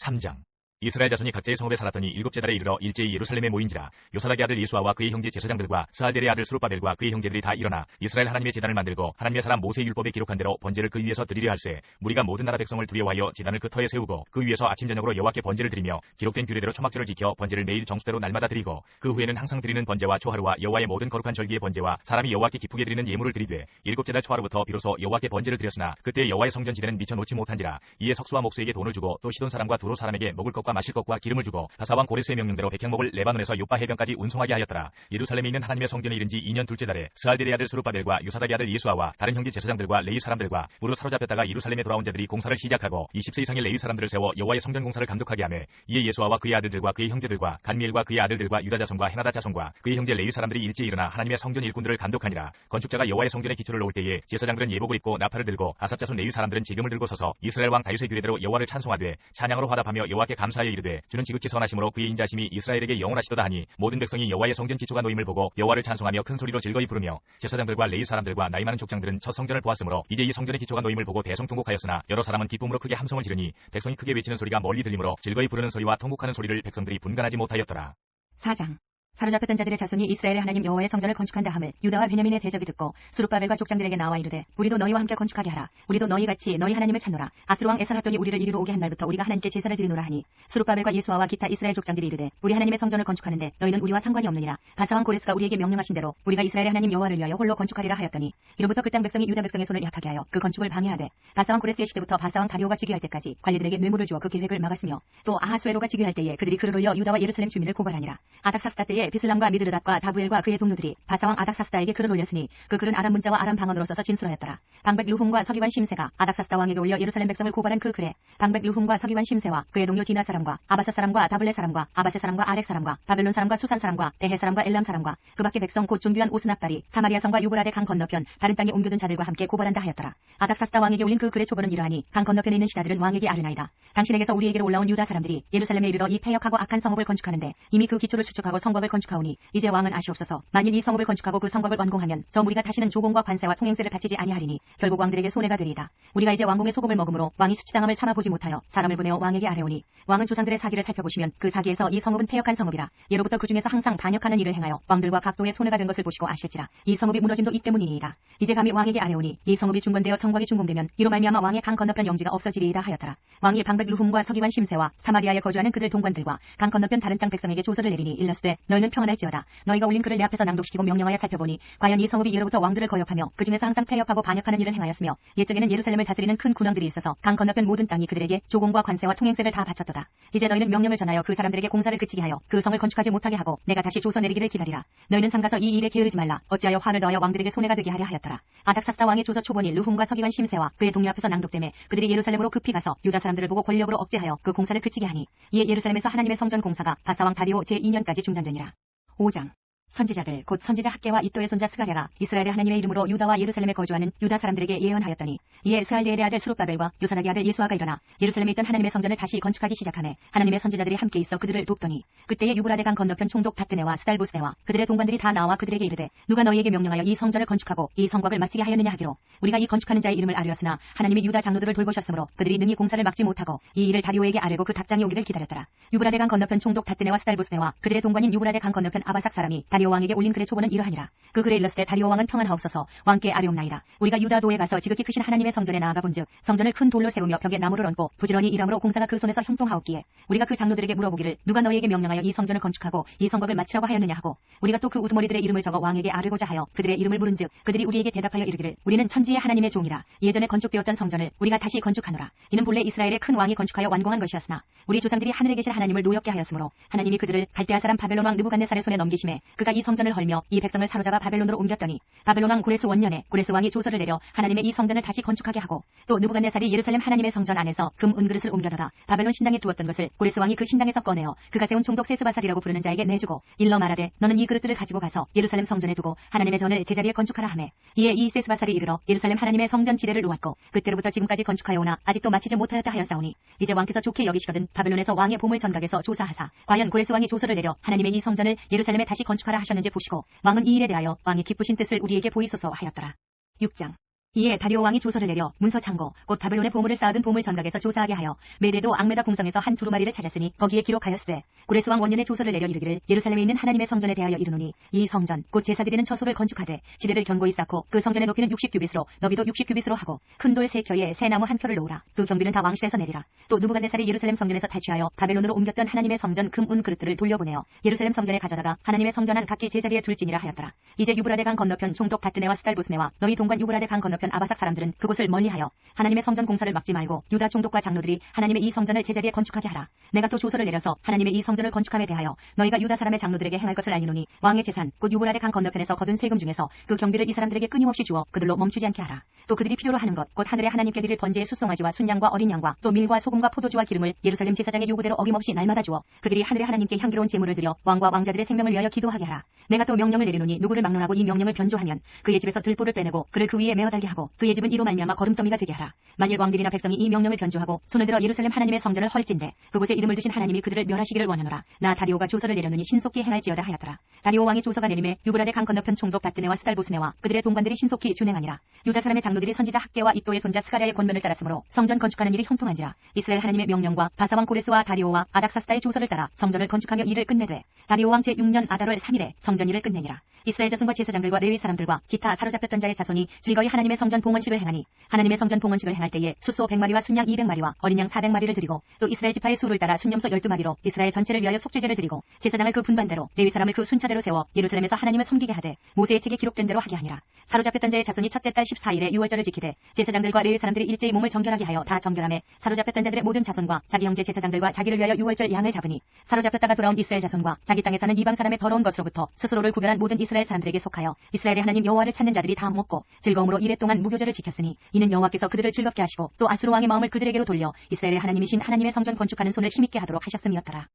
3장. 이스라엘 자손이 각자의 성읍에 살았더니 일곱째 달에 이르러 일제히 예루살렘에 모인지라. 요사닥의 아들 예수아와 그의 형제 제사장들과 스알델의 아들 스룹바벨과 그의 형제들이 다 일어나 이스라엘 하나님의 제단을 만들고 하나님의 사람 모세의 율법에 기록한 대로 번제를 그 위에서 드리려 할세. 무리가 모든 나라 백성을 두려워하여 제단을 그 터에 세우고 그 위에서 아침 저녁으로 여호와께 번제를 드리며 기록된 규례대로 초막절을 지켜 번제를 매일 정수대로 날마다 드리고 그 후에는 항상 드리는 번제와 초하루와 여호와의 모든 거룩한 절기의 번제와 사람이 여호와께 기쁘게 드리는 예물을 드리되 일곱째 달 초하루부터 비로소 여호와께 번제를 드렸으나 그때 여호와의 성전 지대는 미쳐 놓지 못한지라. 이에 석수와 목수에게 돈을 주고 또 시돈 사람과 두로 사람에게 먹을 것과 마실 것과 기름을 주고 바사왕 고레스의 명령대로 백향목을 레바논에서 요빠 해변까지 운송하게 하였더라. 예루살렘에 있는 하나님의 성전에 이른 지 2년 둘째 달에 스알델의 아들 스룹바벨과 요사닥의 아들 예수아와 다른 형제 제사장들과 레위 사람들과 무로 사로잡혔다가 예루살렘에 돌아온 자들이 공사를 시작하고 20세 이상의 레위 사람들을 세워 여호와의 성전 공사를 감독하게 하며 이에 예수아와 그의 아들들과 그의 형제들과 간미엘과 그의 아들들과 유다 자손과 헤나다 자손과 그의 형제 레위 사람들이 일제히 일어나 하나님의 성전 일꾼들을 감독하니라. 건축자가 여호와의 성전의 기초를 놓을 때에 제사장들은 예복을 입고 나팔을 들고 아삽 자손 레위 사람들은 지금을 들고 서서 이스라엘 왕 다윗의 규례대로 여호와를 찬송하되 찬양으로 화답하며 여호와께 감사하여 이르되 주는 지극히 선하심으로 그의 인자심이 이스라엘에게 영원하시도다 하니 모든 백성이 여호와의 성전 기초가 놓임을 보고 여호와를 찬송하며 큰 소리로 즐거이 부르며 제사장들과 레위 사람들과 나이 많은 족장들은 첫 성전을 보았으므로 이제 이 성전의 기초가 놓임을 보고 대성통곡하였으나 여러 사람은 기쁨으로 크게 함성을 지르니 백성이 크게 외치는 소리가 멀리 들리므로 즐거이 부르는 소리와 통곡하는 소리를 백성들이 분간하지 못하였더라. 4장. 사로잡혔던 자들의 자손이 이스라엘의 하나님 여호와의 성전을 건축한다 함을 유다와 베냐민의 대적이 듣고 스룹바벨과 족장들에게 나와 이르되 우리도 너희와 함께 건축하게 하라. 우리도 너희같이 너희 하나님을 찾노라. 아스루 왕 에살핫돈이 우리를 이리로 오게 한 날부터 우리가 하나님께 제사를 드리노라 하니 스룹바벨과 예수아와 기타 이스라엘 족장들이 이르되 우리 하나님의 성전을 건축하는데 너희는 우리와 상관이 없느니라. 바사왕 고레스가 우리에게 명령하신 대로 우리가 이스라엘의 하나님 여호와를 위하여 홀로 건축하리라 하였더니 이로부터 그 땅 백성이 유다 백성의 손을 약하게 하여 그 건축을 방해하되 바사왕 고레스의 시대부터 바사왕 다리오가 즉위할 때까지 관리들에게 뇌물을 주어 그 계획을 막았으며 또 아하수에로가 즉위할 때에 그들이 글을 올려 유다와 예루살렘 주민을 고발하니라. 아닥사스다 때에 비슬람과 미드르닷과 다부엘과 그의 동료들이 바사왕 아닥사스다에게 글을 올렸으니 그 글은 아람 문자와 아람 방언으로 써서 진술하였더라. 방백 르훔과 서기관 심세가 아닥사스다 왕에게 올려 예루살렘 백성을 고발한 그 글에 방백 르훔과 서기관 심세와 그의 동료 디나 사람과 아바사 사람과 다블레 사람과 아바세 사람과 아렉 사람과 바벨론 사람과 수산 사람과 에헤 사람과 엘람 사람과 그 밖의 백성 곧 존귀한 오스납발이 사마리아 성과 유브라데 강 건너편 다른 땅에 옮겨둔 자들과 함께 고발한다 하였더라. 아닥사스다 왕에게 올린 그 글의 초본은 이러하니 강 건너편에 있는 시다들은 왕에게 아르나이다. 당신에게서 우리에게로 올라온 유다 사람들이 예루살렘에 이르러 이 패역하고 악한 성읍을 건축하는데 이미 그 기초를 수축하고 성곽을 건축하오니 이제 왕은 아시옵소서. 만일 이 성읍을 건축하고 그 성곽을 완공하면 저 무리가 다시는 조공과 관세와 통행세를 바치지 아니하리니 결국 왕들에게 손해가 되리이다. 우리가 이제 왕궁의 소금을 먹음으로 왕이 수치당함을 참아보지 못하여 사람을 보내어 왕에게 아뢰오니 왕은 조상들의 사기를 살펴보시면 그 사기에서 이 성읍은 패역한 성읍이라. 예로부터 그 중에서 항상 반역하는 일을 행하여 왕들과 각도의 손해가 된 것을 보시고 아실지라. 이 성읍이 무너짐도 이 때문이니이다. 이제 감히 왕에게 아뢰오니 이 성읍이 중건되어 성곽이 중공되면 이로 말미암아 왕의 강 건너편 영지가 없어지리이다 하였더라. 왕이 방백 르훔과 서기관 심세와 사마리아에 거주하는 그들 동관들과 강 건너편 다른 땅 백성에게 조서를 내리니 일렀으되 너희는 평안할지어다. 너희가 올린 글을 내 앞에서 낭독시키고 명령하여 살펴보니 과연 이 성읍이 이로부터 왕들을 거역하며 그 중에서 항상 패역하고 반역하는 일을 행하였으며 옛적에는 예루살렘을 다스리는 큰 군왕들이 있어서 강 건너편 모든 땅이 그들에게 조공과 관세와 통행세를 다 바쳤도다. 이제 너희는 명령을 전하여 그 사람들에게 공사를 그치게 하여 그 성을 건축하지 못하게 하고 내가 다시 조서 내리기를 기다리라. 너희는 삼가서 이 일에 게으르지 말라. 어찌하여 화를 더하여 왕들에게 손해가 되게 하려 하였더라. 아닥사스다 왕의 조서 초본이 르훔과 서기관 심세와 그의 동료 앞에서 낭독되매 그들이 예루살렘으로 급히 가서 유다 사람들을 보고 권력으로 억제하여 그 공사를 그치게 하니 이에 예루살렘에서 하나님의 성전 공사가 바사왕 다리오 제2년까지 중단되니라. 5장. 선지자들 곧 선지자 학계와 이또의 손자 스가랴가 이스라엘의 하나님의 이름으로 유다와 예루살렘에 거주하는 유다 사람들에게 예언하였더니 이에 스알디엘의 아들 스룹바벨과 요사닥의 아들 예수아가 일어나 예루살렘에 있던 하나님의 성전을 다시 건축하기 시작하며 하나님의 선지자들이 함께 있어 그들을 돕더니 그때에 유브라데 강 건너편 총독 다뜨네와 스달보스네와 그들의 동관들이 다 나와 그들에게 이르되 누가 너희에게 명령하여 이 성전을 건축하고 이 성곽을 마치게 하였느냐 하기로 우리가 이 건축하는 자의 이름을 아뢰었으나 하나님이 유다 장로들을 돌보셨으므로 그들이 능히 공사를 막지 못하고 이 일을 다리오에게 아뢰고 그 답장이 오기를 기다렸더라. 유브라데 강 건너편 총독 다뜨네와 스달보스네와 그들의 동관인 유브라데 강 건너편 아바삭 사람이 다리오 왕에게 올린 글의 초본은 이러하니라. 그 글에 일렀을 때 다리오 왕은 평안하옵소서. 왕께 아뢰옵나이다. 우리가 유다도에 가서 지극히 크신 하나님의 성전에 나아가 본즉 성전을 큰 돌로 세우며 벽에 나무를 얹고 부지런히 일함으로 공사가 그 손에서 형통하옵기에 우리가 그 장로들에게 물어보기를 누가 너희에게 명령하여 이 성전을 건축하고 이 성곽을 마치라고 하였느냐 하고 우리가 또 그 우두머리들의 이름을 적어 왕에게 아뢰고자 하여 그들의 이름을 물은즉 그들이 우리에게 대답하여 이르기를 우리는 천지의 하나님의 종이라. 예전에 건축되었던 성전을 우리가 다시 건축하노라. 이는 본래 이스라엘의 큰 왕이 건축하여 완공한 것이었으나 우리 조상들이 하늘에 계신 하나님을 노엽게 하였으므로 하나님이 그들을 갈대아 사람 바벨론 왕 느부갓네살의 손에 넘기심에 그가 이 성전을 헐며 이 백성을 사로잡아 바벨론으로 옮겼더니 바벨론 왕 고레스 원년에 고레스 왕이 조서를 내려 하나님의 이 성전을 다시 건축하게 하고 또 느부갓네살이 예루살렘 하나님의 성전 안에서 금 은그릇을 옮겨다가 바벨론 신당에 두었던 것을 고레스 왕이 그 신당에서 꺼내어 그가 세운 총독 세스바살이라고 부르는 자에게 내주고 일러 말하되 너는 이 그릇들을 가지고 가서 예루살렘 성전에 두고 하나님의 전을 제자리에 건축하라 하매 이에 이 세스바살이 이르러 예루살렘 하나님의 성전 지대를 놓았고 그때로부터 지금까지 건축하여 오나 아직도 마치지 못하였다 하였사오니 이제 왕께서 좋게 여기시거든 바벨론에서 왕의 보물 전각에서 조사하사 과연 고레스 왕이 조서를 내려 하나님의 이 성전을 예루살렘에 다시 건축하라 하셨는지 보시고 왕은 이 일에 대하여 왕의 기쁘신 뜻을 우리에게 보이소서 하였더라. 6장. 이에 다리오 왕이 조서를 내려 문서 창고 곧 바벨론의 보물을 쌓아둔 보물 전각에서 조사하게 하여 메대도 악메다 궁성에서 한 두루마리를 찾았으니 거기에 기록하였으되 고레스 왕 원년에 조서를 내려 이르기를 예루살렘에 있는 하나님의 성전에 대하여 이르노니 이 성전 곧 제사 드리는 처소를 건축하되 지대를 견고히 쌓고 그 성전의 높이는 60규빗으로 너비도 60규빗으로 하고 큰 돌 3켜에 새 나무 1켜를 놓으라. 그 경비는 다 왕실에서 내리라. 또 느부갓네살이 예루살렘 성전에서 탈취하여 바벨론으로 옮겼던 하나님의 성전 금운 그릇들을 돌려보내어 예루살렘 성전에 가져다가 하나님의 성전 안 각기 제자리에 둘지니라 하였더라. 이제 유브라데 강 건너편 총독 다뜨네와 스달보스네와 너희 동관 유브라데 강 건너편 아바삭 사람들은 그곳을 멀리하여 하나님의 성전 공사를 막지 말고 유다 총독과 장로들이 하나님의 이 성전을 제자리에 건축하게 하라. 내가 또 조서를 내려서 하나님의 이 성전을 건축함에 대하여 너희가 유다 사람의 장로들에게 행할 것을 알리노니 왕의 재산 곧 유브라데 강 건너편에서 거둔 세금 중에서 그 경비를 이 사람들에게 끊임없이 주어 그들로 멈추지 않게 하라. 또 그들이 필요로 하는 것 곧 하늘의 하나님께 드릴 번제의 수송아지와 순양과 어린 양과 또 밀과 소금과 포도주와 기름을 예루살렘 제사장의 요구대로 어김없이 날마다 주어 그들이 하늘의 하나님께 향기로운 제물을 드려 왕과 왕자들의 생명을 위하여 기도하게 하라. 내가 또 명령을 내리노니 누구를 막론하고 이 명령을 변조하면 그의 집에서 들보를 빼내고 그를 그 위에 메어달게 하고 그의 집은 이로 말미암아 거름더미가 되게 하라. 만일 왕들이나 백성이 이 명령을 변조하고 손을 들어 예루살렘 하나님의 성전을 헐진대 그곳에 이름을 두신 하나님이 그들을 멸하시기를 원하노라. 나 다리오가 조서를 내려노니 신속히 행할지어다 하였더라. 다리오 왕의 조서가 내림에 유브라데 강 건너편 총독 다뜨네와 스달보스네와 그들의 동관들이 신속히 준행하니라. 유다 사람의 장로들이 선지자 학계와 이또의 손자 스가랴의 권면을 따랐으므로 성전 건축하는 일이 형통한지라. 이스라엘 하나님의 명령과 바사왕 고레스와 다리오와 아닥사스다의 조서를 따라 성전을 건축하며 일을 끝내되 다리오 왕 제6년 아달월 3일에 성전 일을 끝내니라. 이스라엘 자손과 제사장들과 레위 사람들과 기타 사로잡혔던 자의 자손이 즐거이 하나님의 성전 봉헌식을 행하니 하나님의 성전 봉헌식을 행할 때에 숫소 100마리와 순양 200마리와 어린 양 400마리를 드리고 또 이스라엘 지파의 수를 따라 순염소 12마리로 이스라엘 전체를 위하여 속죄제를 드리고 제사장을 그 분반대로 레위 사람을 그 순차대로 세워 예루살렘에서 하나님을 섬기게 하되 모세의 책에 기록된 대로 하게 하니라. 사로잡혔던 자의 자손이 첫째 달 14일에 유월절을 지키되 제사장들과 레위 사람들이 일제히 몸을 정결하게 하여 다 정결함에 사로잡혔던 자들의 모든 자손과 자기 형제 제사장들과 자기를 위하여 유월절 양을 잡으니 사로잡혔다가 돌아온 이스라엘 자손과 자기 땅에 사는 이방 사람의 더러운 것으로부터 스스로를 구별한 모든 이스라엘 사람들에게 속하여 이스라엘의 하나님 여호와를 찾는 자들이 다 먹고 즐거움으로 이랫동안 무교절을 지켰으니 이는 여호와께서 그들을 즐겁게 하시고 또 아수르 왕의 마음을 그들에게로 돌려 이스라엘의 하나님이신 하나님의 성전 건축하는 손을 힘있게 하도록 하셨음이었더라.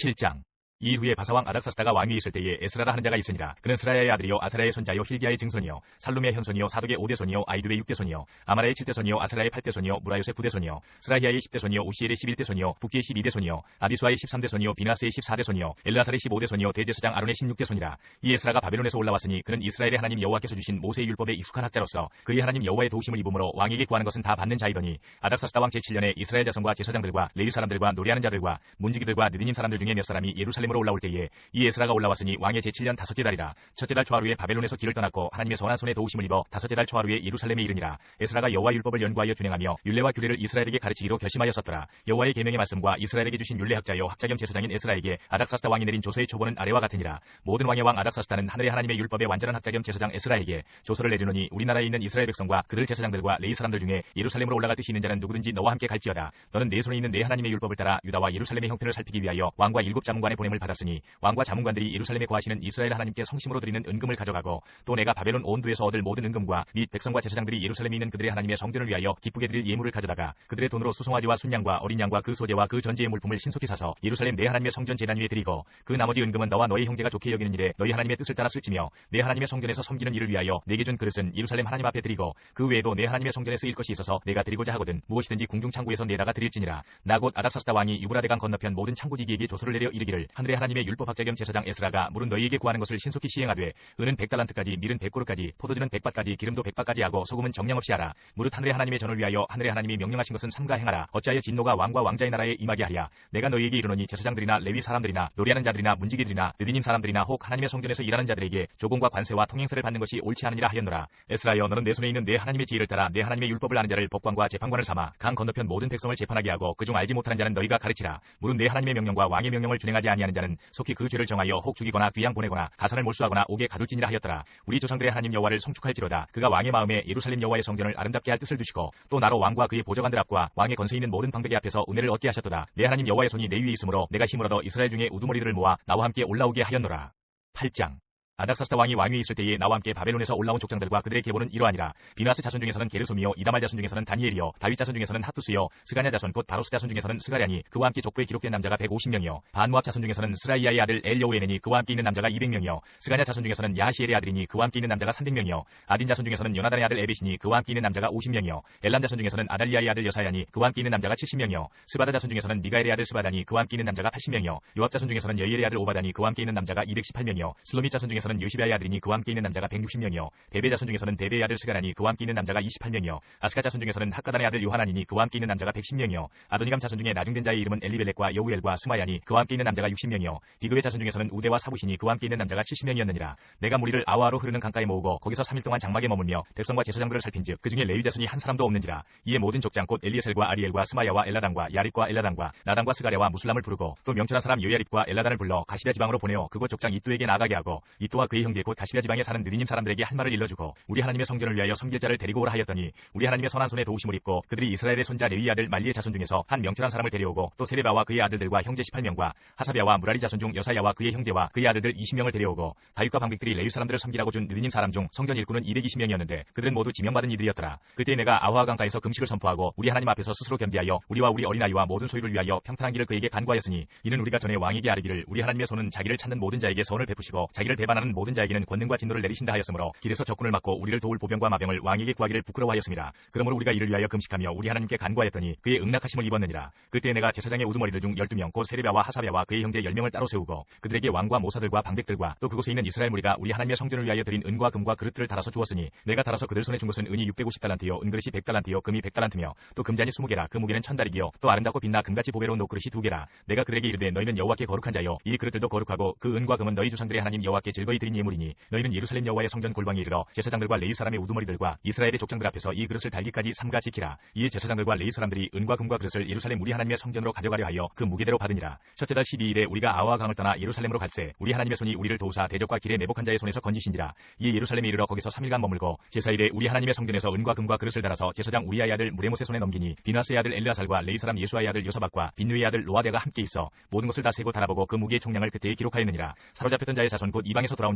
7장. 이후에 바사왕 아닥사스다가 왕위에 있을 때에 에스라라 하는 자가 있으니라. 그는 스라야의 아들이요 아사랴의 손자요 힐기야의 증손이요 살룸의 현손이요 사독의 5대손이요 아이두의 6대손이요 아마라의 7대손이요 아사랴의 8대손이요 무라요의 9대손이요 스라히야의 10대손이요 우시엘의 11대손이요 북기의 12대손이요 아비수아의 13대손이요 비나스의 14대손이요 엘라살의 15대손이요 대제사장 아론의 16대손이라. 이 에스라가 바벨론에서 올라왔으니 그는 이스라엘의 하나님 여호와께서 주신 모세의 율법에 익숙한 학자로서 그의 하나님 여호와의 도우심을 입음으로 왕에게 구하는 것은 다 받는 자이더니 아닥사스다 왕 제7년에 이스라엘 자손과 제사장들과 레위 사람들과 노래하는 자들과 문지기들과 느디님 사람들 중에 몇 사람이 예루살렘으로 올라올 때에 이 에스라가 올라왔으니 왕의 제7년 다섯째 달이라. 첫째 달 초하루에 바벨론에서 길을 떠났고 하나님의 선한 손에 도우심을 입어 다섯째 달 초하루에 예루살렘에 이르니라. 에스라가 여호와 율법을 연구하여 준행하며 율례와 규례를 이스라엘에게 가르치기로 결심하였었더라. 여호와의 계명의 말씀과 이스라엘에게 주신 율례학자여 학자겸 제사장인 에스라에게 아닥사스다 왕이 내린 조서의 초본은 아래와 같으니라. 모든 왕의 왕 아닥사스다는 하늘의 하나님의 율법의 완전한 학자겸 제사장 에스라에게 조서를 내리노니 우리나라에 있는 이스라엘 백성과 그들 제사장들과 레위 사람들 중에 예루살렘으로 올라갈 뜻이 있는 자는 누구든지 너와 함께 갈지어다. 너는 내 손에 있는 내 하나님의 율법을 따라 유다와 예루살렘의 형편을 살피기 위하여 왕과 7 자문관의 보냄을 받았으니 왕과 자문관들이 예루살렘에 거하시는 이스라엘 하나님께 성심으로 드리는 은금을 가져가고 또 내가 바벨론 온 두에서 얻을 모든 은금과 및 백성과 제사장들이 예루살렘에 있는 그들의 하나님의 성전을 위하여 기쁘게 드릴 예물을 가져다가 그들의 돈으로 수송아지와 순양과 어린 양과 그 소재와 그 전제의 물품을 신속히 사서 예루살렘 내 하나님의 성전 제단 위에 드리고 그 나머지 은금은 너와 너희 형제가 좋게 여기는 일에 너희 하나님의 뜻을 따라 쓸지며 내 하나님의 성전에서 섬기는 일을 위하여 내게 준 그릇은 예루살렘 하나님 앞에 드리고 그 외에도 내 하나님의 성전에 쓰일 것이 있어서 내가 드리고자 하거든 무엇이든지 궁중 창고에서 내다가 드릴지니라. 나 곧 아닥사스다 왕이 유브라데강 건너편 모든 창고지기에게 조서를 내려 이르기를 하늘의 하나님의 율법학자 겸 제사장 에스라가 물은 너희에게 구하는 것을 신속히 시행하되 은은 100달란트까지 밀은 100고르까지 포도주는 100밭까지 기름도 100밭까지 하고 소금은 정량없이 하라. 무릇 하늘의 하나님의 전을 위하여 하늘의 하나님이 명령하신 것은 삼가 행하라. 어찌하여 진노가 왕과 왕자의 나라에 임하게 하랴. 내가 너희에게 이르노니 제사장들이나 레위 사람들이나 노래하는 자들이나 문지기들이나 느디님 사람들이나 혹 하나님의 성전에서 일하는 자들에게 조공과 관세와 통행세를 받는 것이 옳지 않으니라 하였노라. 에스라여 너는 내 손에 있는 내 하나님의 지혜를 따라 내 하나님의 율법을 아는 자를 법관과 재판관을 삼아 강 건너편 모든 백성을 재판하게 하고 그중 알지 못하는 자는 너희가 가르치라. 무릇 내 하나님의 명령과 왕의 명령을 준행하지 아니하는 자는 속히 그 죄를 정하여 혹 죽이거나 귀양 보내거나 가산을 몰수하거나 옥에 가둘지니라 하였더라. 우리 조상들의 하나님 여호와를 송축할지로다. 그가 왕의 마음에 예루살렘 여호와의 성전을 아름답게 할 뜻을 두시고 또 나로 왕과 그의 보좌관들 앞과 왕의 권세 있는 모든 방백의 앞에서 은혜를 얻게 하셨도다. 내 하나님 여호와의 손이 내 위에 있으므로 내가 힘을 얻어 이스라엘 중에 우두머리들을 모아 나와 함께 올라오게 하였노라. 8장. 아닥사스다 왕이 왕위에 있을 때에 나와 함께 바벨론에서 올라온 족장들과 그들의 계보는 이러하니라. 비나스 자손 중에서는 게르솜이요 이다말 자손 중에서는 다니엘이요 다윗 자손 중에서는 핫투스요 스가냐 자손 곧 바로스 자손 중에서는 스가랴니 그와 함께 족보에 기록된 남자가 150명이요 반모압 자손 중에서는 스라이야의 아들 엘여오에네니 그와 함께 있는 남자가 200명이요 스가냐 자손 중에서는 야시엘의 아들이니 그와 함께 있는 남자가 300명이요 아딘 자손 중에서는 요나단의 아들 에벳이니 그와 함께 있는 남자가 50명이요 엘람 자손 중에서는 아달리아의 아들 여사야니 그와 함께 있는 남자가 70명이요 스바다 자손 중에서는 미가엘의 아들 스바다니 그와 함께 있는 남자가 80명이요 요압 자손 중에서는 여이엘의 아들 오바다니 그와 함께 있는 남자가 218명이요 슬로밋 자손 중에서는 중에서는 요시비아의 아들이니 그와 함께 있는 남자가 160명이요 데베 자손 중에서는 데베의 아들 스가라니 그와 함께 있는 남자가 28명이요 아스가 자손 중에서는 학가단의 아들 요하나니니 그와 함께 있는 남자가 110명이요 아도니감 자손 중에 나중된 자의 이름은 엘리벨렉과 여우엘과 스마야니 그와 함께 있는 남자가 60명이요 디그의 자손 중에서는 우데와 사부시니 그와 함께 있는 남자가 70명이었느니라. 내가 무리를 아와로 흐르는 강가에 모으고 거기서 3일 동안 장막에 머물며 백성과 제사장들을 살핀즉 그 중에 레위 자손이 한 사람도 없는지라. 이에 모든 족장 곧 엘리에셀과 아리엘과 스마야와 엘라단과 야립과 엘라단과 나단과 스가랴와 무술람을 부르고 또 명철한 사람 요야립과 엘라단을 불러 가시랴 지방으로 보내어 그곳 족장 이뚜에게 나가게 하고 이뚜와 그의 형제 곧 가시랴 지방에 사는 느리님 사람들에게 할 말을 일러주고 우리 하나님의 성전을 위하여 섬길 자를 데리고 오라 하였더니 우리 하나님의 선한 손에 도우심을 입고 그들이 이스라엘의 손자 레위 아들 말리의 자손 중에서 한 명철한 사람을 데려오고 또 세레바와 그의 아들들과 형제 18명과 하사비아와 무라리 자손 중 여사야와 그의 형제와 그의 아들들 20명을 데려오고 다윗과 방백들이 레위 사람들을 섬기라고 준 느리님 사람 중 성전 일꾼은 220명이었는데 그들은 모두 지명받은 이들이었더라. 그때 내가 아화 강가에서 금식을 선포하고 우리 하나님 앞에서 스스로 겸비하여 우리와 우리 어린아이와 모든 소유를 위하여 평탄한 길을 그에게 간구하였으니 이는 우리가 전에 왕에게 아뢰기를 우리 하나님의 손은 자기를 찾는 모든 자에게 선을 베푸시고 자기를 배반하는 모든 자에게는 권능과 진노를 내리신다 하였으므로 길에서 적군을 막고 우리를 도울 보병과 마병을 왕에게 구하기를 부끄러워하였습니다. 그러므로 우리가 이를 위하여 금식하며 우리 하나님께 간구하였더니 그의 응낙하심을 입었느니라. 그때 내가 제사장의 우두머리들 중 12명 곧 세레비아와 하사비아와 그의 형제 10명을 따로 세우고 그들에게 왕과 모사들과 방백들과 또 그곳에 있는 이스라엘 무리가 우리 하나님의 성전을 위하여 드린 은과 금과 그릇들을 달아서 주었으니 내가 달아서 그들 손에 준 것은 은이 650달란트요 은그릇이 100달란트요 금이 100달란트며 또 금잔이 20개라 그 무게는 1000달이기요 또 아름답고 빛나 금같이 보배로운 녹그릇이 2개라. 내가 그들에게 이르되 너희는 여호와께 거룩한 자요 이 그릇들도 거룩하고 그 은과 금은 너희 조상들의 하나님 여호와께 즐거이 드린 예물이니 너희는 예루살렘 여호와의 성전 골방에 이르러 제사장들과 레위 사람의 우두머리들과 이스라엘의 족장들 앞에서 이 그릇을 달기까지 삼가 지키라. 이에 제사장들과 레위 사람들이 은과 금과 그릇을 예루살렘 우리 하나님의 성전으로 가져가려 하여 그 무게대로 받으니라. 첫째 달 12일에 우리가 아와 강을 떠나 예루살렘으로 갈새 우리 하나님의 손이 우리를 도우사 대적과 길에 내복한 자의 손에서 건지신지라. 이에 예루살렘에 이르러 거기서 3일간 머물고 제사일에 우리 하나님의 성전에서 은과 금과 그릇을 달아서 제사장 우리아의 아들 무레못의 손에 넘기니 비나스의 아들 엘르아살과 레위 사람 예수아의 아들 요사박과 빈누의 아들 로아데가 함께 있어 모든 것을 다 세고 달아보고 그 무게의 총량을 그때에 기록하였느니라. 사로잡혔던 자의 자손 곧 이방에서 돌아온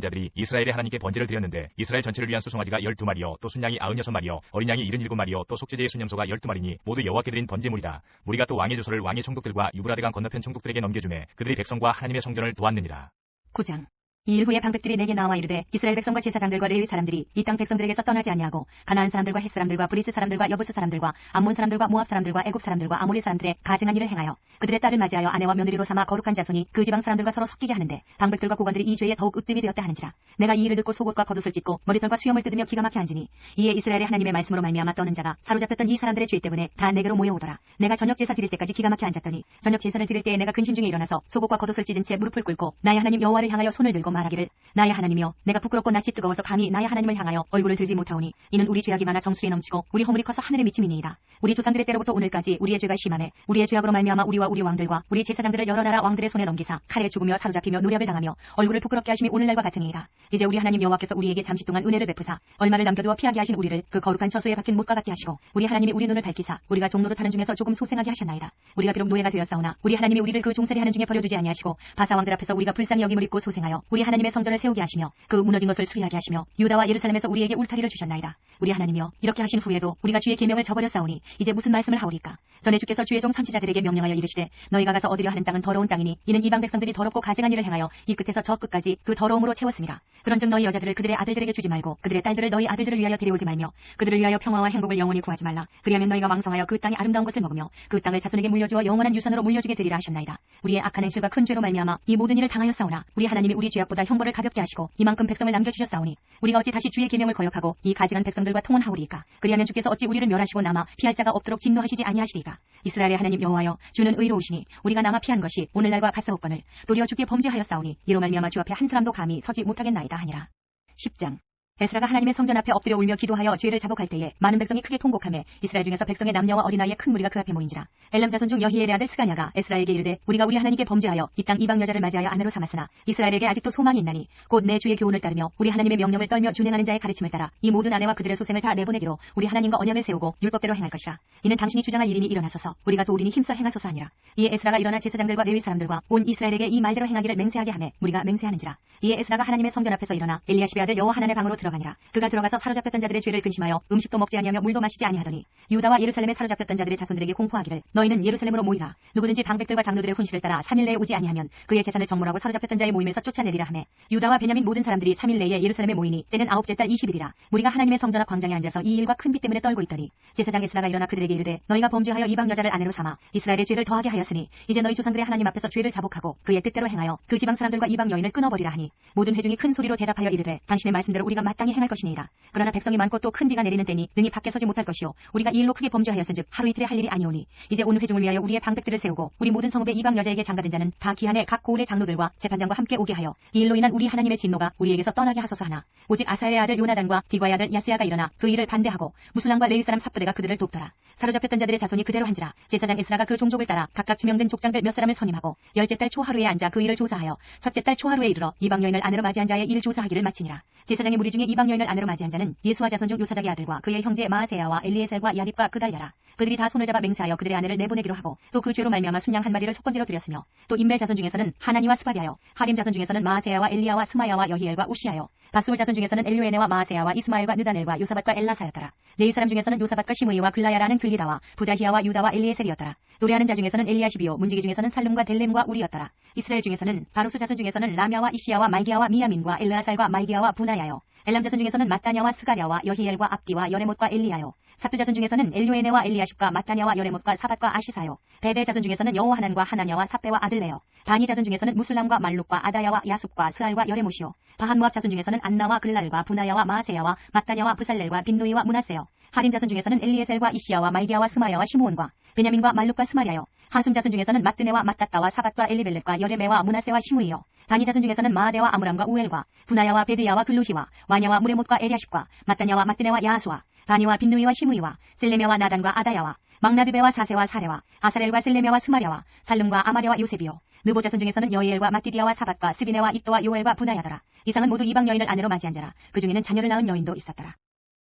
자들이 이스라엘의 하나님께 번제를 드렸는데 이스라엘 전체를 위한 수송아지가 12마리요 또 순양이 96마리요 어린 양이 77마리요 또 속죄제의 순염소가 12마리니 모두 여호와께 드린 번제물이라. 우리가 또 왕의 주소를 왕의 총독들과 유브라데강 건너편 총독들에게 넘겨주매 그들이 백성과 하나님의 성전을 도왔느니라. 9장. 이 일 후에 방백들이 내게 나와 이르되 이스라엘 백성과 제사장들과 레위 사람들이 이 땅 백성들에게서 떠나지 아니하고 가나안 사람들과 헷 사람들과 브리스 사람들과 여부스 사람들과 암몬 사람들과 모압 사람들과 애굽 사람들과 아모리 사람들의 가증한 일을 행하여 그들의 딸을 맞이하여 아내와 며느리로 삼아 거룩한 자손이 그 지방 사람들과 서로 섞이게 하는데 방백들과 고관들이 이 죄에 더욱 으뜸이 되었다 하는지라. 내가 이 일을 듣고 속옷과 겉옷을 찢고 머리털과 수염을 뜯으며 기가 막혀 앉으니 이에 이스라엘의 하나님의 말씀으로 말미암아 떠는 자가 사로잡혔던 이 사람들의 죄 때문에 다 내게로 모여오더라. 내가 저녁 제사 드릴 때까지 기가 막혀 앉았더니 저녁 제사를 드릴 때에 내가 근심 중에 일어나서 속옷과 겉옷을 찢은 채 무릎을 꿇고 나의 하나님 여호와를 향하여 손을 들고 말하기를 나의 하나님이여 내가 부끄럽고 낯이 뜨거워서 감히 나의 하나님을 향하여 얼굴을 들지 못하오니 이는 우리 죄악이 많아 정수에 넘치고 우리 허물이 커서 하늘에 미침이니이다. 우리 조상들의 때로부터 오늘까지 우리의 죄가 심하매 우리의 죄악으로 말미암아 우리와 우리 왕들과 우리 제사장들을 여러 나라 왕들의 손에 넘기사 칼에 죽으며 사로잡히며 노략을 당하며 얼굴을 부끄럽게 하심이 오늘날과 같으니이다. 이제 우리 하나님 여호와께서 우리에게 잠시 동안 은혜를 베푸사 얼마를 남겨두어 피하게 하신 우리를 그 거룩한 처소에 박힌 못과 같게 하시고 우리 하나님이 우리 눈을 밝히사 우리가 종로를 타는 중에서 조금 소생하게 하셨나이다. 우리가 비록 노예가 되었사오나 우리 하나님이 우리를 그 종살이 하는 중에 버려두지 아니하시고 바사 왕들 앞에서 우리가 불쌍히 여김을 입고 소생하여 우리 하나님의 성전을 세우게 하시며 그 무너진 것을 수리하게 하시며 유다와 예루살렘에서 우리에게 울타리를 주셨나이다. 우리 하나님이여 이렇게 하신 후에도 우리가 주의 계명을 저버렸사오니 이제 무슨 말씀을 하오리까. 전에 주께서 주의 종 선지자들에게 명령하여 이르시되 너희가 가서 얻으려 하는 땅은 더러운 땅이니 이는 이방 백성들이 더럽고 가증한 일을 행하여 이 끝에서 저 끝까지 그 더러움으로 채웠습니다. 그런즉 너희 여자들을 그들의 아들들에게 주지 말고 그들의 딸들을 너희 아들들을 위하여 데려오지 말며 그들을 위하여 평화와 행복을 영원히 구하지 말라. 그리하면 너희가 왕성하여 그 땅이 아름다운 것을 먹으며 그 땅을 자손에게 물려주어 영원한 유산으로 물려주게 되리라 하셨나이다. 우리의 악한 행실과 큰 죄로 말미암아 이 모든 일을 당하였사오나 우리 하나님이 우리 죄악보다 형벌을 가볍게 하시고 이만큼 백성을 남겨주셨사오니 우리가 어찌 다시 주의 계명을 거역하고 이 가증한 백성들과 통혼하오리까. 그리하면 주께서 어찌 우리를 멸하시고 남아 피할 자가 없도록 진노하시지 아니하시리까. 이스라엘의 하나님 여호와여 주는 의로우시니 우리가 남아 피한 것이 오늘날과 같사옵거늘 도리어 주께 범죄하였사오니 이로 말미암아 주 앞에 한 사람도 감히 서지 못하겠나이다 하니라. 10장. 에스라가 하나님의 성전 앞에 엎드려 울며 기도하여 죄를 자복할 때에 많은 백성이 크게 통곡하며 이스라엘 중에서 백성의 남녀와 어린아이의 큰 무리가 그 앞에 모인지라. 엘람 자손 중 여히엘의 아들 스가냐가 에스라에게 이르되 우리가 우리 하나님께 범죄하여 이 땅 이방 여자를 맞이하여 아내로 삼았으나 이스라엘에게 아직도 소망이 있나니 곧 내 주의 교훈을 따르며 우리 하나님의 명령을 떨며 준행하는 자의 가르침을 따라 이 모든 아내와 그들의 소생을 다 내보내기로 우리 하나님과 언약을 세우고 율법대로 행할 것이라. 이는 당신이 주장할 일이니 일어나소서 우리가 또 우리니 힘써 행하소서 하니라. 이에 에스라가 일어나 제사장들과 레위 사람들과 온 이스라엘에게 이 말대로 행하기를 맹세하게 하매 우리가 맹세하는지라. 이에 에스라가 하나님의 성전 앞에서 일어나 엘리야십의 아들 여호하난의 방으로 들어가니라. 그가 들어가서 사로잡혔던 자들의 죄를 근심하여 음식도 먹지 아니하며 물도 마시지 아니하더니 유다와 예루살렘에 사로잡혔던 자들의 자손들에게 공포하기를 너희는 예루살렘으로 모이라. 누구든지 방백들과 장로들의 훈시를 따라 3일 내에 오지 아니하면 그의 재산을 정몰하고 사로잡혔던 자의 모임에서 쫓아내리라 하매 유다와 베냐민 모든 사람들이 3일 내에 예루살렘에 모이니 때는 아홉째 달 20일이라. 무리가 하나님의 성전 앞 광장에 앉아서 이 일과 큰 비 때문에 떨고 있더니 제사장 에스라가 일어나 그들에게 이르되 너희가 범죄하여 이방 여자를 아내로 삼아 이스라엘의 죄를 더하게 하였으니 이제 너희 조상들의 하나님 앞에서 죄를 자복하고 그의 뜻대로 행하여 그 지방 사람들과 이방 여인을 끊어버리라 하니 모든 회중이 큰 소리로 대답하여 이르되 당신의 말씀대로 우리가 마땅히 행할 것이니이다. 그러나 백성이 많고 또 큰 비가 내리는 때니 능히 밖에 서지 못할 것이요 우리가 이 일로 크게 범죄하였은즉 하루 이틀에 할 일이 아니오니 이제 온 회중을 위하여 우리의 방백들을 세우고 우리 모든 성읍의 이방 여자에게 장가된 자는 다 기한에 각 고을의 장로들과 재판장과 함께 오게 하여 이 일로 인한 우리 하나님의 진노가 우리에게서 떠나게 하소서 하나 오직 아사엘의 아들 요나단과 디과의 아들 야스야가 일어나 그 일을 반대하고 무술랑과 레위 사람 삽부대가 그들을 돕더라. 사로잡혔던 자들의 자손이 그대로 한지라. 제사장 에스라가 그 종족을 따라 각각 지명된 족장들 몇 사람을 선임하고 열째 달 초하루에 앉아 그 일을 조사하여 첫째 달 초하루에 이르러 이방 여인을 아내로 맞이한 자의 일 조사하기를 마치니라. 제사장의 무리 중에 이방 여인을 아내로 맞이한 자는 예수와 자손 중 요사닥의 아들과 그의 형제 마아세야와 엘리에셀과 야립과 그달랴라. 그들이 다 손을 잡아 맹세하여 그들의 아내를 내보내기로 하고 또 그 죄로 말미암아 순양 한 마리를 속건지로 드렸으며 또 임벨 자손 중에서는 하나니와 스바랴여 하림 자손 중에서는 마아세야와 엘리야와 스마야와 여히엘과 우시야여 바수울 자손 중에서는 엘료에네와 마아세야와 이스마엘과 느다넬과 요사밭과 엘라사였더라. 레위 사람 중에서는 요사밭과 시므이와 글라야라는 글리다와 부다히야와 유다와 엘리에셀이었더라. 노래하는 자 중에서는 엘리야시비요 문지기 중에서는 살룸과 델렘과 우리였더라. 이스라엘 중에서는 바로스 자손 중에서는 라мя와 이시야와 말기야와 미야민과 엘르아살과 말기야와 부나야여 엘람 자손 중에서는 마따냐와 스가랴와 여히엘과 압디와 여레못과 엘리야요 삽두 자손 중에서는 엘료에네와 엘리야십과 마따냐와 여레못과 사밧과 아시사요 베베 자손 중에서는 여호하난과 하나냐와 삽베와 아들레요 바니 자손 중에서는 무술람과 말룩과 아다야와 야sup과 스알과 여레못이요 바한 모압 자손 중에서는 안나와 글랄과 부나야와 마세야와 마따냐와 부살렐과 빈누이와 무나세요 하림 자손 중에서는 엘리에셀과 이시야와 말기야와 스마야와 시므온과 베냐민과 말룩과 스마랴요 하순 자손 중에서는 마뜨네와 마따따와 사밧과 엘리벨렛과 여레메와 무나세와 시므이요 다니 자손 중에서는 마아데와 아므람과 우엘과 부나야와 베드야와 글루히와 와냐와 무레못과 에리아십과 마따냐와 마뜨네와 야하수와 다니와 빈누이와 시므이와 셀레메와 나단과 아다야와 막나드베와 사세와 사레와 아사렐과 셀레메와 스마랴와 살룸과 아마레와 요셉이요 느보 자손 중에서는 여이엘과 마띠디아와 사밧과 스비네와 입도와 요엘과 부나야더라. 이상은 모두 이방 여인을 아내로 맞이한 자라. 그 중에는 자녀를 낳은 여인도 있었더라.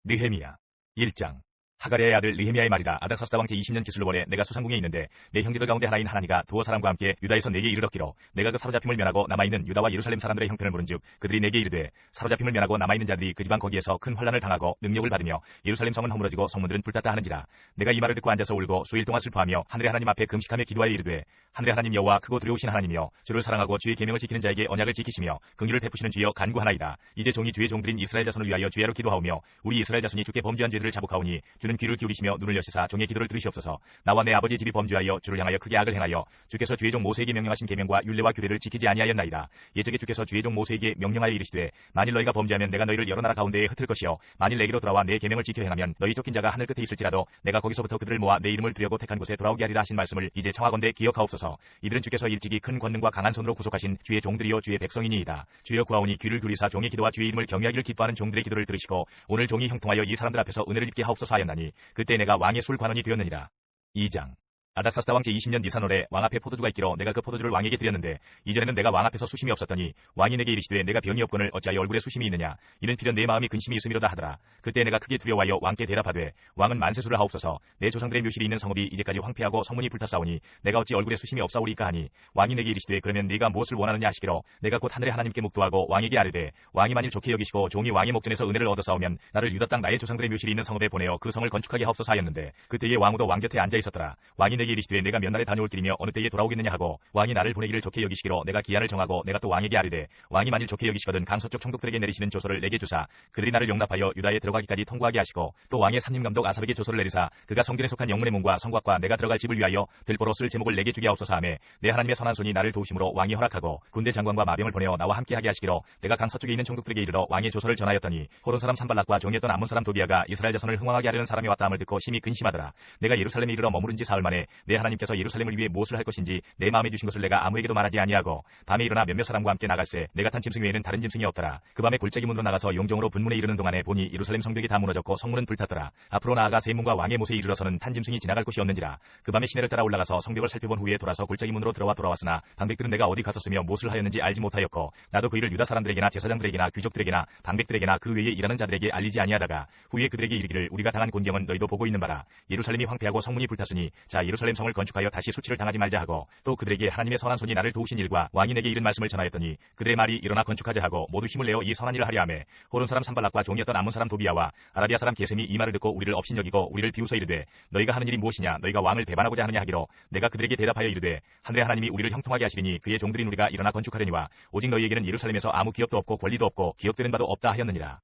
느헤미야 1장. 하가랴의 아들 느헤미야의 말이라. 아닥사스다 왕제 20년 기슬로벌에 내가 수상궁에 있는데 내 형제들 가운데 하나인 하나니가 두어 사람과 함께 유다에서 내게 이르렀기로 내가 그 사로잡힘을 면하고 남아있는 유다와 예루살렘 사람들의 형편을 물은즉 그들이 내게 이르되 사로잡힘을 면하고 남아있는 자들이 그 지방 거기에서 큰 환난을 당하고 능력을 받으며 예루살렘 성은 허물어지고 성문들은 불탔다 하는지라. 내가 이 말을 듣고 앉아서 울고 수일 동안 슬퍼하며 하늘의 하나님 앞에 금식하며 기도하여 이르되 하늘의 하나님 여호와 크고 두려우신 하나님이여 주를 사랑하고 주의 계명을 지키는 자에게 언약을 지키시며 긍휼을 베푸시는 주여 간구하나이다. 이제 종이 주의 종들인 이스라엘 자손을 위하여 주야로 기도하오며 우리 이스라엘 자손이 주께 범죄한 죄들을 자복하오니 주는 귀를 기울이시며 눈을 여시사 종의 기도를 들으시옵소서. 나와 내 아버지의 집이 범죄하여 주를 향하여 크게 악을 행하여 주께서 주의 종 모세에게 명령하신 계명과 율례와 규례를 지키지 아니하였나이다. 예적에 주께서 주의 종 모세에게 명령하여 이르시되 만일 너희가 범죄하면 내가 너희를 여러 나라 가운데에 흩을 것이요 만일 내게로 돌아와 내 계명을 지켜 행하면 너희 쫓긴 자가 하늘 끝에 있을지라도 내가 거기서부터 그들을 모아 내 이름을 두려고 택한 곳에 돌아오게 하리라 하신 말씀을 이제 청하건대 기억하옵소서. 이들은 주께서 일찍이 큰 권능과 강한 손으로 구속하신 주의 종들이요 주의 백성이니이다. 주여 구하오니 귀를 기울이사 종의 기도와 주의 이름을 경외하기를 기뻐하는 종들의 기도를 들으시고 오늘 종이 형통하여 이 사람들 앞에서 은혜를 입게 하옵소서 하였나니 그때 내가 왕의 술 관원이 되었느니라. 2장. 아닥사스다 왕제 20년 니산월에 왕 앞에 포도주가 있기로 내가 그 포도주를 왕에게 드렸는데 이전에는 내가 왕 앞에서 수심이 없었더니 왕이 내게 이르시되 내가 병이 없거늘 어찌하여 얼굴에 수심이 있느냐 이는 필연 내 마음이 근심이 있음이로다 하더라. 그때 내가 크게 두려워하여 왕께 대답하되 왕은 만세수를 하옵소서. 내 조상들의 묘실이 있는 성읍이 이제까지 황폐하고 성문이 불탔사오니 내가 어찌 얼굴에 수심이 없사오리까 하니 왕이 내게 이르시되 그러면 네가 무엇을 원하느냐 하시기로 내가 곧 하늘의 하나님께 묵도하고 왕에게 아뢰되 왕이 만일 좋게 여기시고 종이 왕의 목전에서 은혜를 얻어싸오면 나를 유다 땅 나의 조상들의 묘실이 있는 성읍에 보내어 그 성을 건축하게 하옵소서 하였는데 그때에 왕후도 왕 곁에 앉아 있었더라. 왕이 내게 이르시되 내가 몇 날에 다녀올 길이며 어느 때에 돌아오겠느냐 하고 왕이 나를 보내기를 좋게 여기시기로 내가 기한을 정하고 내가 또 왕에게 아뢰되 왕이 만일 좋게 여기시거든 강서쪽 총독들에게 내리시는 조서를 내게 주사 그들이 나를 용납하여 유다에 들어가기까지 통과하게 하시고 또 왕의 산림감독 아삽에게 조서를 내리사 그가 성전에 속한 영문의 문과 성곽과 내가 들어갈 집을 위하여 들보로 쓸 제목을 내게 주게 하옵소서 하며 내 하나님의 선한 손이 나를 도우심으로 왕이 허락하고 군대 장관과 마병을 보내어 나와 함께하게 하시기로 내가 강서쪽에 있는 총독들에게 이르러 왕의 조서를 전하였더니 호론 사람 산발락과 종이었던 암몬 사람 도비아가 이스라엘 자손을 흥왕하게 하려는 사람이 왔다함을 듣고 심히 근심하더라. 내가 예루살렘에 이르러 머무른 지 사흘 만에 내 하나님께서 예루살렘을 위해 무엇을 할 것인지 내 마음에 주신 것을 내가 아무에게도 말하지 아니하고 밤에 일어나 몇몇 사람과 함께 나갈새 내가 탄 짐승 외에는 다른 짐승이 없더라. 그 밤에 골짜기 문으로 나가서 용정으로 분문에 이르는 동안에 보니 예루살렘 성벽이 다 무너졌고 성문은 불탔더라. 앞으로 나아가 세문과 왕의 못에 이르러서는 탄 짐승이 지나갈 곳이 없는지라. 그 밤에 시내를 따라 올라가서 성벽을 살펴본 후에 돌아서 골짜기 문으로 돌아왔으나 방백들은 내가 어디 갔었으며 무엇을 하였는지 알지 못하였고 나도 그 일을 유다 사람들에게나 제사장들에게나 귀족들에게나 방백들에게나 그 외에 일하는 자들에게 알리지 아니하다가 후에 그들에게 이르기를 우리가 당한 곤경은 너희도 보고 있는 바라. 예루살렘이 황폐하고 성문이 불탔으니 자 예루살렘 성을 건축하여 다시 수치를 당하지 말자 하고 또 그들에게 하나님의 선한 손이 나를 도우신 일과 왕이 내게 이른 말씀을 전하였더니 그들의 말이 일어나 건축하자 하고 모두 힘을 내어 이 선한 일을 하려 하매 호론 사람 산발락과 종이었던 암몬 사람 도비야와 아라비아 사람 게셈이 이 말을 듣고 우리를 업신여기고 우리를 비웃어 이르되 너희가 하는 일이 무엇이냐 너희가 왕을 배반하고자 하느냐 하기로 내가 그들에게 대답하여 이르되 하늘의 하나님이 우리를 형통하게 하시리니 그의 종들인 우리가 일어나 건축하려니와 오직 너희에게는 예루살렘에서 아무 기업도 없고 권리도 없고 기억되는 바도 없다 하였느니라.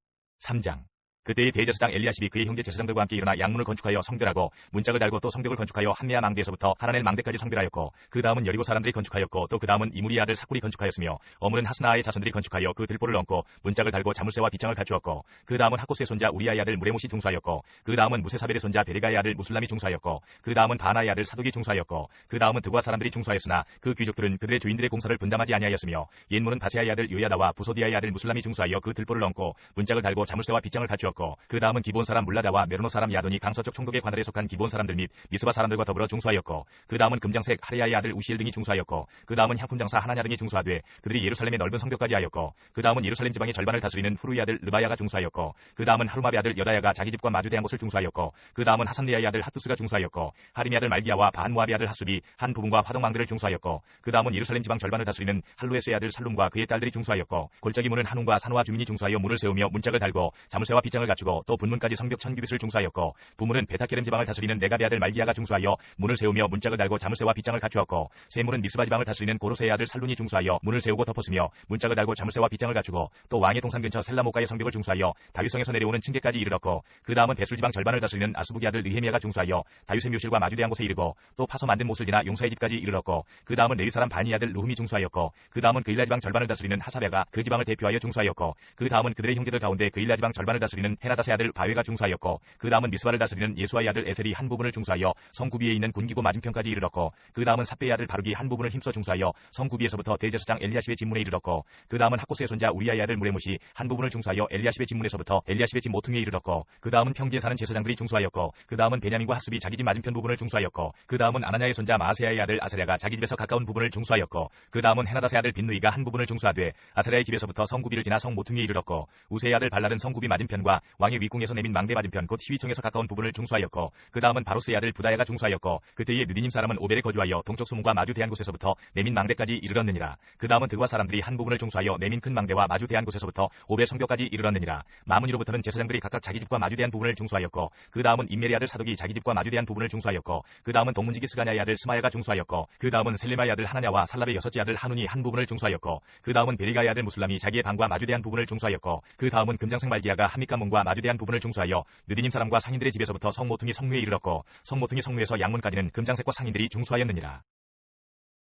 3장. 그때의 대제사장 엘리야십이 그의 형제 제사장들과 함께 일어나 양문을 건축하여 성별하고 문짝을 달고 또 성벽을 건축하여 한메아 망대에서부터 하나넬 망대까지 성별하였고 그 다음은 여리고 사람들이 건축하였고 또 그 다음은 이무리 아들 사꿀이 건축하였으며 어물은 하스나아의 자손들이 건축하여 그 들보를 얹고 문짝을 달고 자물쇠와 빗장을 갖추었고 그 다음은 하코스의 손자 우리아의 아들 무레못이 중수하였고 그 다음은 무세사벨의 손자 베레가의 아들 무술람이 중수하였고 그 다음은 바나의 아들 사독이 중수하였고 그 다음은 드과 사람들이 중수하였으나 그 귀족들은 그들의 주인들의 공사를 분담하지 아니하였으며 옛문은 바세아의 아들 요야다와 부소디아의 아들 무술람이 중수하여 그 들보를 얹고 문짝을 달고 자물쇠와 빗장을 갖추었고 그 다음은 기본 사람 물라다와 메로노 사람 야돈이 강서쪽 총독의 관할에 속한 기본 사람들 및 미스바 사람들과 더불어 중수하였고 그 다음은 금장색 하레야의 아들 우시엘 등이 중수하였고 그 다음은 향품장사 하나냐 등이 중수하되 그들이 예루살렘의 넓은 성벽까지 하였고 그 다음은 예루살렘 지방의 절반을 다스리는 후루의 아들 르바야가 중수하였고 그 다음은 하루마의 아들 여다야가 자기 집과 마주대한 곳을 중수하였고 그 다음은 하산리아의 아들 핫두스가 중수하였고 하림의 아들 말기야와 바한모압의 아들 핫수비 한 부분과 화동망들을 중수하였고 그 다음은 예루살렘 지방 절반을 다스리는 할루에스의 아들 살룸과 그의 딸들이 중수하였고 골짜기 문은 한웅과 산호와 주민이 중수하여 문을 세우며 문짝을 달고 자물쇠와 빗장을 갖추고 또 분문까지 성벽 1000규빗을 중수하였고 부문은 베타케름 지방을 다스리는 네갑의 아들 말기야가 중수하여 문을 세우며 문짝을 달고 자물쇠와 빗장을 갖추었고 세문은 미스바 지방을 다스리는 고로세의 아들 살룬이 중수하여 문을 세우고 덮었으며 문짝을 달고 자물쇠와 빗장을 갖추고 또 왕의 동산 근처 셀라모가의 성벽을 중수하여 다윗성에서 내려오는 층계까지 이르렀고 그 다음은 베술 지방 절반을 다스리는 아스북의 아들 느헤미야가 중수하여 다윗의 묘실과 마주대한 곳에 이르고 또 파서 만든 못을 지나 용사의 집까지 이르렀고 그 다음은 레위 사람 바니 아들 루흠이 중수하였고 그 다음은 그일라 지방 절반을 다스리는 하사랴가 그 지방을 대표하여 중수하였고 그 다음은 그들의 형제들 가운데 그일라 지방 절반을 다스리는 헤나다스의 아들 바웨가 중수하였고 그 다음은 미스바를 다스리는 예수아의 아들 에셀이 한 부분을 중수하여 성구비에 있는 군기고 맞은편까지 이르렀고 그 다음은 삽베의 아들 바룩이 한 부분을 힘써 중수하여 성구비에서부터 대제사장 엘리야십의 집문에 이르렀고 그 다음은 하코스의 손자 우리아의 아들 무레못이 한 부분을 중수하여 엘리야십의 집문에서부터 엘리야십의 집 모퉁이에 이르렀고 그 다음은 평지에 사는 제사장들이 중수하였고 그 다음은 베냐민과 하수비 자기 집 맞은편 부분을 중수하였고 그 다음은 아나냐의 손자 마아세야의 아들 아사랴가 자기 집에서 가까운 부분을 중수하였고 그 다음은 헤나다스의 아들 빈누이가 한 부분을 중수하되 아사랴의 집에서부터 성구비를 지나 성 모퉁이에 이르렀고 우세의 아들 발랄은 성구비 맞은편과 왕의 윗궁에서 내민 망대 맞은편 곧 희위총에서 가까운 부분을 중수하였고 그 다음은 바로스의 아들 부다야가 중수하였고 그때의 느디님 사람은 오벨에 거주하여 동쪽 수문과 마주 대한 곳에서부터 내민 망대까지 이르렀느니라. 그 다음은 드과 사람들이 한 부분을 중수하여 내민 큰 망대와 마주 대한 곳에서부터 오벨 성벽까지 이르렀느니라. 마문이로부터는 제사장들이 각각 자기 집과 마주 대한 부분을 중수하였고 그 다음은 임메리 아들 사독이 자기 집과 마주 대한 부분을 중수하였고 그 다음은 동문지기 스가냐의 아들 스마야가 중수하였고 그 다음은 셀레마의 아들 하나냐와 살랍의 여섯째 아들 하눈이 한 부분을 중수하였고 그 다음은 베리가의 아들 무술람이 자기의 방과 마주 대한 부분을 중수하였고 그 다음은 금장색 말기야가 하믹가문과 마주 대한 부분을 중수하여 느디님 사람과 상인들의 집에서부터 성모퉁이 성루에 이르렀고 성모퉁이 성루에서 양문까지는 금장색과 상인들이 중수하였느니라.